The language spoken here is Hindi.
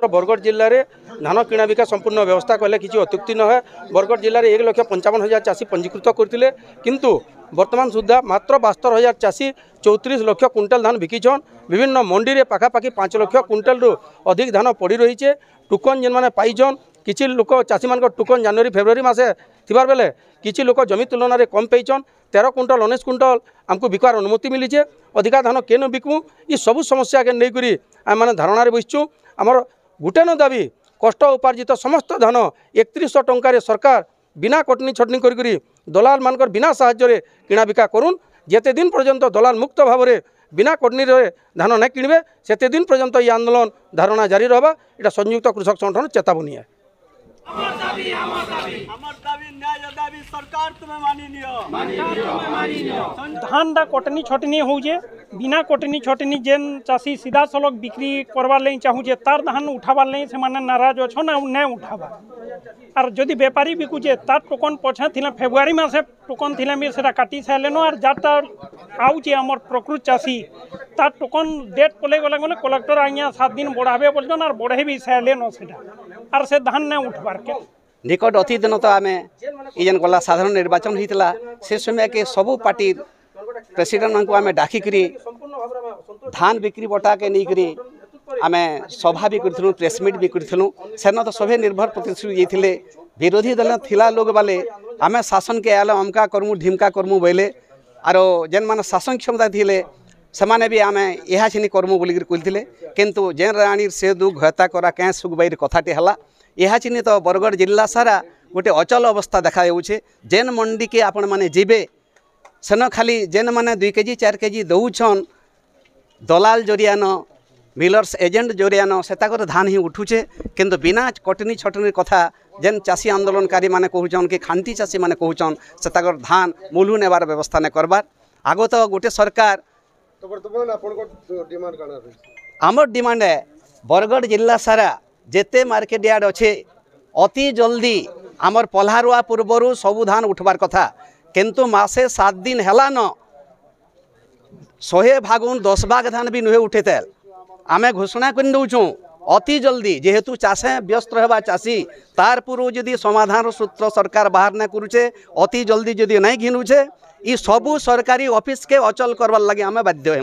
बरगढ़ जिले में धान किणा बिका संपूर्ण व्यवस्था कले किसी अत्युक्ति न है। बरगढ़ जिले में 1,55,000 चाषी पंजीकृत करते किंतु वर्तमान सुधा मात्र 72,000 चाषी 34 लाख क्विंटाल धान बिकिछन। विभिन्न मंडी में पाखापाखि 5 लाख क्विंटाल अधिक धान पड़ी रही है। टोकन जेन मैंने पाइछन किसी लोक चाषी मान टोकन जनवरी फेब्रुआरी मासे थिबार बेले किसी लोक जमी तुलन में कम पाइछन। 13 क्विंटाल 19 क्विंटाल आमको बिकवार अनुमति मिली है। अधिका धान केन बिकमु ये सब समस्या के लेकर आम मैंने धारणा बसचु। आमर गोटे न दाबी कष्ट उपार्जित समस्त धान 3100 टंकार सरकार बिना कटनी छटनी करी दलाल मानकर बिना साहाय्य किणा बिका करुन। जेते दिन पर्यंत दलाल मुक्त भाव में बिना कटनी धान नहीं किणवे सेते दिन पर्यंत ये आंदोलन धारणा जारी रहा। यहाँ संयुक्त कृषक संगठन चेतावनी है। धान दा कटनी छटनी होजे बिना कटनी छटनी जेन चाषी सीधा सलख बिक्री करवार लई चाहूजे तार धान उठाबार लई से माने नाराज अछन आ नै उठाबा। आर जदि व्यापारी बिकुजे तार टोकन पछे थिला फेब्रुआरी मासे टोकन थिला मी सेटा काटी सालेनो। आर जाता आउचे हमर प्रकृत चाषी तार टोकन डेट पले गले गले कलेक्टर आइया 7 दिन बढ़ाबे बोलजन आर बढ़े भी सालेनो सेटा आर से धान नै उठबार के निकट अति दिन तो आम जेन गला साधारण निर्वाचन होता से समय के सबू पार्टी प्रेसिडेंट को आम डाकिकी धान बिक्री बटा के नहीं आम सभा भी करूँ प्रेसमिट भी करूँ। सेन तो सभी निर्भर प्रतिश्रुति जाते विरोधी दल थिला लोग बाले आम शासन के आल अमका करमु ढिमका करमु बोले आरो जेन मान शासन क्षमता थिले सेमाने भी आम यह छिनी करमु बोलिक कहते किंतु जेन राणी से दु घता करा क्या सुगबाई कथाटी है यह चिन्ह तो बरगढ़ जिला सारा गोटे अचल अवस्था देखा जेन मंडी के आपण माने जीवे सेन खाली जेन माने 2 केजी 4 केजी दौछन दलाल जरियान मिलर्स एजेंट जरियान सेताकर धान ही उठुचे किंतु बिना कटनी छटनी कथा जेन चाषी आंदोलनकारी माने कहूचन कि खांटी चाषी माने कहूचन सेताकर धान मूलू नेबार व्यवस्था ने करबार आगो तो गोटे सरकार आमर डिमांड है बरगढ़ जिला सारा जेते मार्केट यार्ड अच्छे अति जल्दी आमर पल्हारुआ पूर्वर सबू धान उठबार कथा किंतु मासे 7 दिन है न 100 भागुन 10 भाग धान भी नुहे उठे तेल आमे घोषणा कर दौचुँ अति जल्दी जेहेतु चाषे व्यस्त रहा चाषी तार पूर्व जदि समाधान सूत्र सरकार बाहर न करुचे अति जल्दी जदि नहीं घिनुचे ये सबू सरकारी ऑफिस के अचल करवार लगे आमे बाध्य।